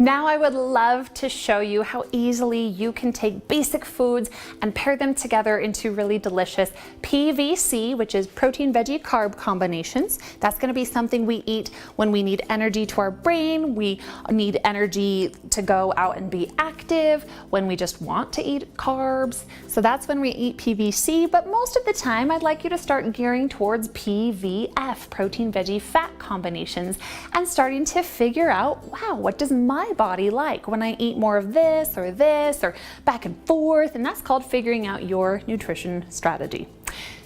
Now I would love to show you how easily you can take basic foods and pair them together into really delicious PVC, which is protein, veggie, carb combinations. That's going to be something we eat when we need energy to our brain, we need energy to go out and be active, when we just want to eat carbs. So that's when we eat PVC, but most of the time I'd like you to start gearing towards PVF, protein, veggie, fat combinations, and starting to figure out, wow, what does my body like when I eat more of this or back and forth, and that's called figuring out your nutrition strategy.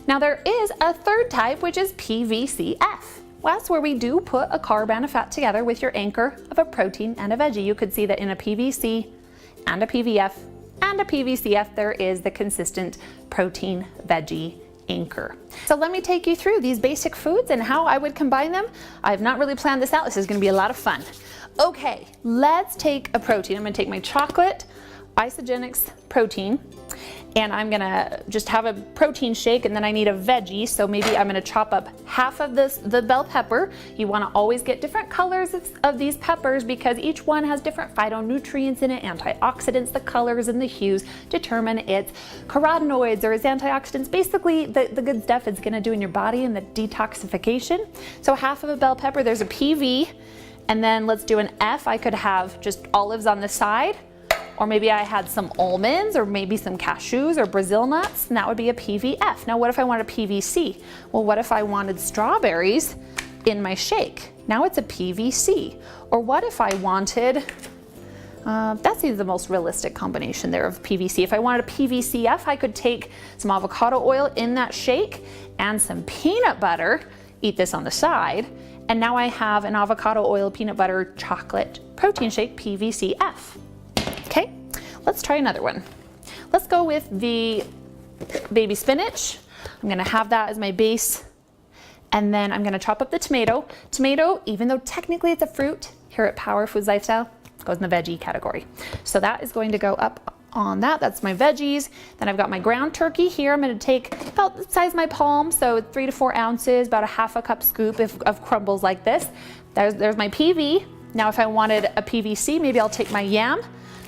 Now there is a third type, which is PVCF. Well, that's where we do put a carb and a fat together with your anchor of a protein and a veggie. You could see that in a PVC and a PVF and a PVCF, there is the consistent protein veggie anchor. So let me take you through these basic foods and how I would combine them. I have not really planned this out. This is going to be a lot of fun. Okay, let's take a protein. I'm going to take my chocolate isogenics protein, and I'm going to just have a protein shake, and then I need a veggie. So maybe I'm going to chop up half of the bell pepper. You want to always get different colors of these peppers because each one has different phytonutrients in it, antioxidants. The colors and the hues determine its carotenoids or its antioxidants. Basically, the good stuff it's going to do in your body and the detoxification. So half of a bell pepper, there's a PV. And then let's do an F. I could have just olives on the side, or maybe I had some almonds, or maybe some cashews or Brazil nuts, and that would be a PVF. Now what if I wanted a PVC? Well, what if I wanted strawberries in my shake? Now it's a PVC. Or what if I wanted, that seems the most realistic combination there of PVC. If I wanted a PVCF, I could take some avocado oil in that shake and some peanut butter, eat this on the side, and now I have an avocado oil peanut butter chocolate protein shake, PVCF. Okay, let's try another one. Let's go with the baby spinach. I'm gonna have that as my base, and then I'm gonna chop up the tomato. Tomato, even though technically it's a fruit, here at Power Foods Lifestyle, goes in the veggie category. So that is going to go up on that. That's my veggies. Then I've got my ground turkey here. I'm going to take about the size of my palm, so 3 to 4 ounces, about a half a cup scoop of crumbles like this. There's my PV. Now if I wanted a PVC, maybe I'll take my yam,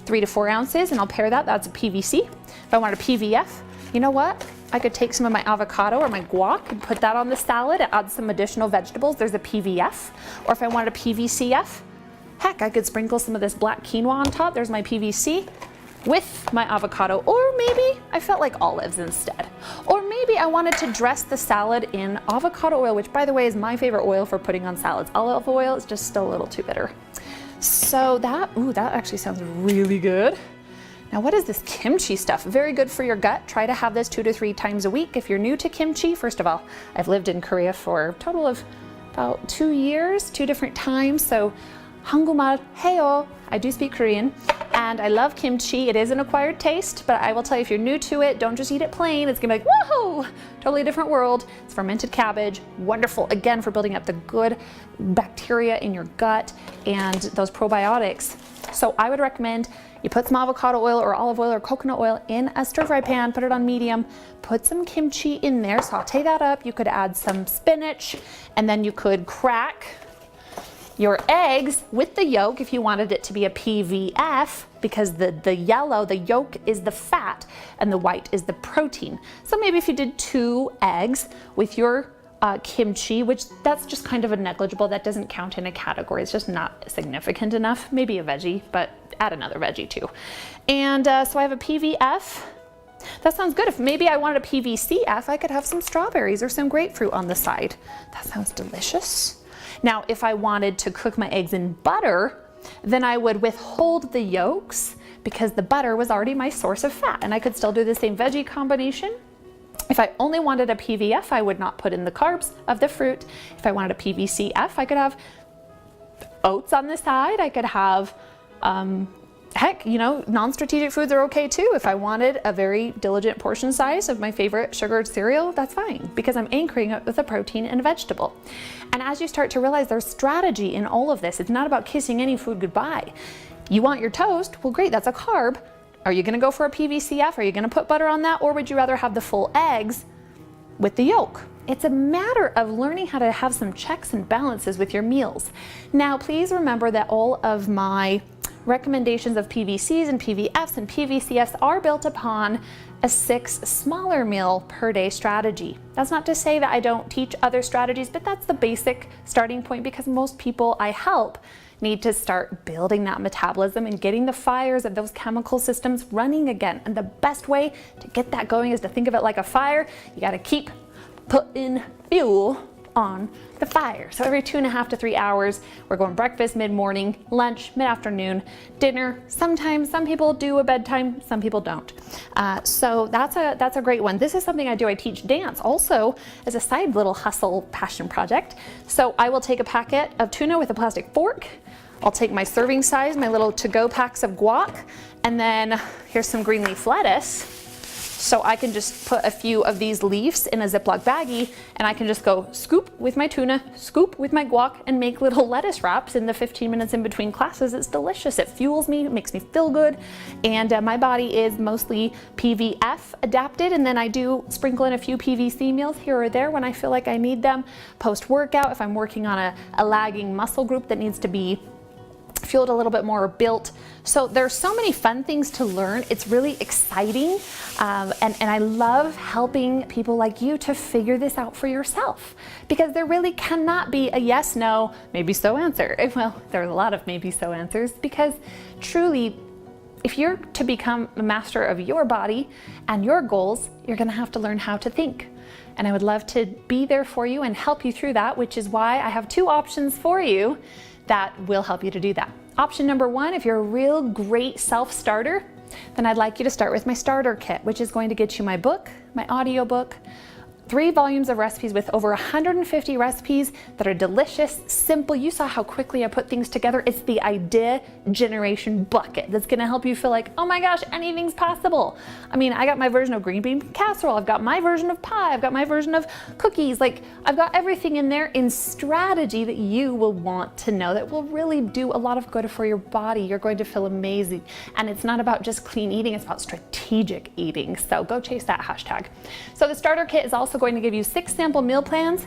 3 to 4 ounces, and I'll pair that. That's a PVC. If I want a PVF, you know what? I could take some of my avocado or my guac and put that on the salad and add some additional vegetables. There's a PVF. Or if I wanted a PVCF, heck, I could sprinkle some of this black quinoa on top. There's my PVC with my avocado, or maybe I felt like olives instead. Or maybe I wanted to dress the salad in avocado oil, which by the way is my favorite oil for putting on salads. Olive oil is just still a little too bitter. So that actually sounds really good. Now what is this kimchi stuff? Very good for your gut. Try to have this 2 to 3 times a week. If you're new to kimchi, first of all, I've lived in Korea for a total of about 2 years, 2 different times. So 한국말 해요. I do speak Korean, and I love kimchi. It is an acquired taste, but I will tell you, if you're new to it, don't just eat it plain. It's gonna be like, woohoo, totally different world. It's fermented cabbage, wonderful, again, for building up the good bacteria in your gut and those probiotics. So I would recommend you put some avocado oil or olive oil or coconut oil in a stir fry pan, put it on medium, put some kimchi in there, saute that up. You could add some spinach, and then you could crack your eggs with the yolk if you wanted it to be a PVF, because the yellow, the yolk is the fat and the white is the protein. So maybe if you did 2 eggs with your kimchi, which that's just kind of a negligible, that doesn't count in a category, it's just not significant enough. Maybe a veggie, but add another veggie too. And so I have a PVF. That sounds good. If maybe I wanted a PVCF, I could have some strawberries or some grapefruit on the side. That sounds delicious. Now, if I wanted to cook my eggs in butter, then I would withhold the yolks because the butter was already my source of fat, and I could still do the same veggie combination. If I only wanted a PVF, I would not put in the carbs of the fruit. If I wanted a PVCF, I could have oats on the side. I could have, heck, you know, non-strategic foods are okay too. If I wanted a very diligent portion size of my favorite sugared cereal, that's fine, because I'm anchoring it with a protein and a vegetable. And as you start to realize there's strategy in all of this, it's not about kissing any food goodbye. You want your toast? Well, great, that's a carb. Are you gonna go for a PVCF? Are you gonna put butter on that? Or would you rather have the full eggs with the yolk? It's a matter of learning how to have some checks and balances with your meals. Now, please remember that all of my recommendations of PVCs and PVFs and PVCS are built upon a 6 smaller meal per day strategy. That's not to say that I don't teach other strategies, but that's the basic starting point, because most people I help need to start building that metabolism and getting the fires of those chemical systems running again. And the best way to get that going is to think of it like a fire. You got to keep putting fuel on the fire. So every 2.5 to 3 hours, we're going breakfast, mid-morning, lunch, mid-afternoon, dinner. Sometimes some people do a bedtime, some people don't. So that's a great one. This is something I do. I teach dance also as a side little hustle passion project. So I will take a packet of tuna with a plastic fork. I'll take my serving size, my little to-go packs of guac, and then here's some green leaf lettuce. So I can just put a few of these leaves in a Ziploc baggie, and I can just go scoop with my tuna, scoop with my guac, and make little lettuce wraps in the 15 minutes in between classes. It's delicious. It fuels me, it makes me feel good, and my body is mostly PVF adapted, and then I do sprinkle in a few PVC meals here or there when I feel like I need them. Post-workout, if I'm working on a lagging muscle group that needs to be fueled a little bit more, or built. So there's so many fun things to learn. It's really exciting. And I love helping people like you to figure this out for yourself, because there really cannot be a yes, no, maybe so answer. Well, there are a lot of maybe so answers, because truly, if you're to become a master of your body and your goals, you're going to have to learn how to think. And I would love to be there for you and help you through that, which is why I have 2 options for you that will help you to do that. Option number 1, if you're a real great self-starter, then I'd like you to start with my starter kit, which is going to get you my book, my audio book, 3 volumes of recipes with over 150 recipes that are delicious, simple. You saw how quickly I put things together. It's the idea generation bucket that's gonna help you feel like, oh my gosh, anything's possible. I mean, I got my version of green bean casserole, I've got my version of pie, I've got my version of cookies. Like, I've got everything in there in strategy that you will want to know, that will really do a lot of good for your body. You're going to feel amazing. And it's not about just clean eating, it's about strategic eating. So go chase that hashtag. So the starter kit is also going to give you 6 sample meal plans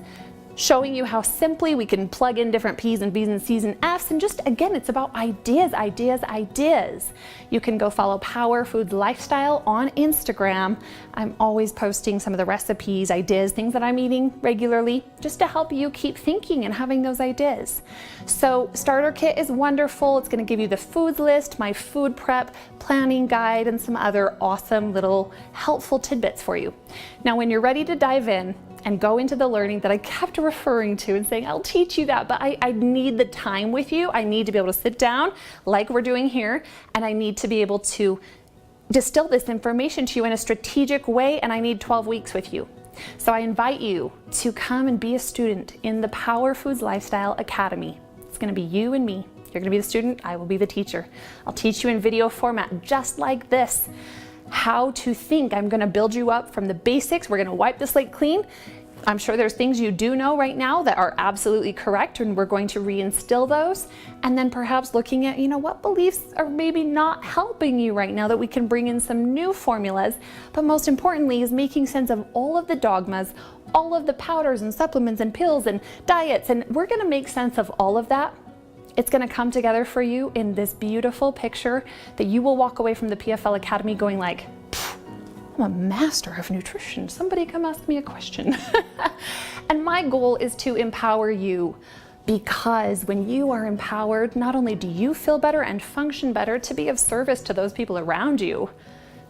showing you how simply we can plug in different P's and B's and C's and F's. And just, again, it's about ideas, ideas, ideas. You can go follow Power Foods Lifestyle on Instagram. I'm always posting some of the recipes, ideas, things that I'm eating regularly, just to help you keep thinking and having those ideas. So starter kit is wonderful. It's going to give you the foods list, my food prep planning guide, and some other awesome little helpful tidbits for you. Now, when you're ready to dive in and go into the learning that I kept referring to and saying, I'll teach you that, but I need the time with you. I need to be able to sit down like we're doing here, and I need to be able to distill this information to you in a strategic way, and I need 12 weeks with you. So I invite you to come and be a student in the Power Foods Lifestyle Academy. It's gonna be you and me. You're gonna be the student, I will be the teacher. I'll teach you in video format just like this, how to think. I'm gonna build you up from the basics. We're gonna wipe the slate clean. I'm sure there's things you do know right now that are absolutely correct, and we're going to reinstill those. And then perhaps looking at, what beliefs are maybe not helping you right now, that we can bring in some new formulas. But most importantly is making sense of all of the dogmas, all of the powders and supplements and pills and diets. And we're gonna make sense of all of that. It's gonna come together for you in this beautiful picture that you will walk away from the PFL Academy going like, I'm a master of nutrition. Somebody come ask me a question. And my goal is to empower you, because when you are empowered, not only do you feel better and function better to be of service to those people around you,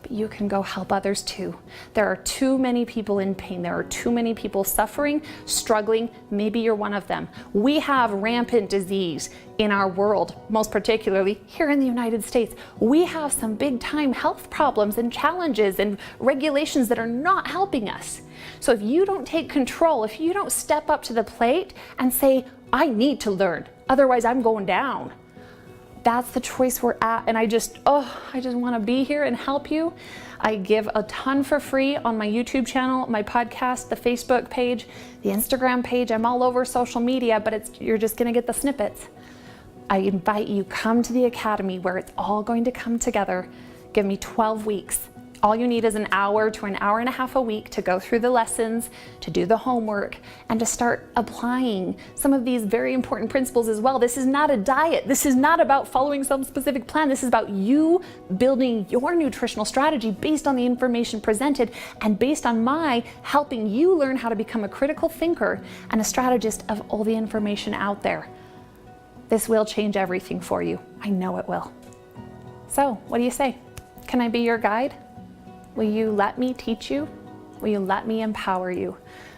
but you can go help others too. There are too many people in pain. There are too many people suffering, struggling. Maybe you're one of them. We have rampant disease in our world, most particularly here in the United States. We have some big time health problems and challenges and regulations that are not helping us. So if you don't take control, if you don't step up to the plate and say, I need to learn, otherwise I'm going down, that's the choice we're at. And I just want to be here and help you. I give a ton for free on my YouTube channel, my podcast, the Facebook page, the Instagram page. I'm all over social media, but you're just going to get the snippets. I invite you, come to the Academy where it's all going to come together. Give me 12 weeks. All you need is an hour to an hour and a half a week to go through the lessons, to do the homework, and to start applying some of these very important principles as well. This is not a diet. This is not about following some specific plan. This is about you building your nutritional strategy based on the information presented and based on my helping you learn how to become a critical thinker and a strategist of all the information out there. This will change everything for you. I know it will. So, what do you say? Can I be your guide? Will you let me teach you? Will you let me empower you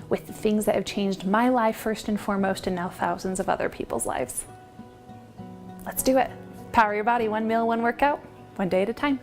with the things that have changed my life first and foremost, and now thousands of other people's lives? Let's do it. Power your body, one meal, one workout, one day at a time.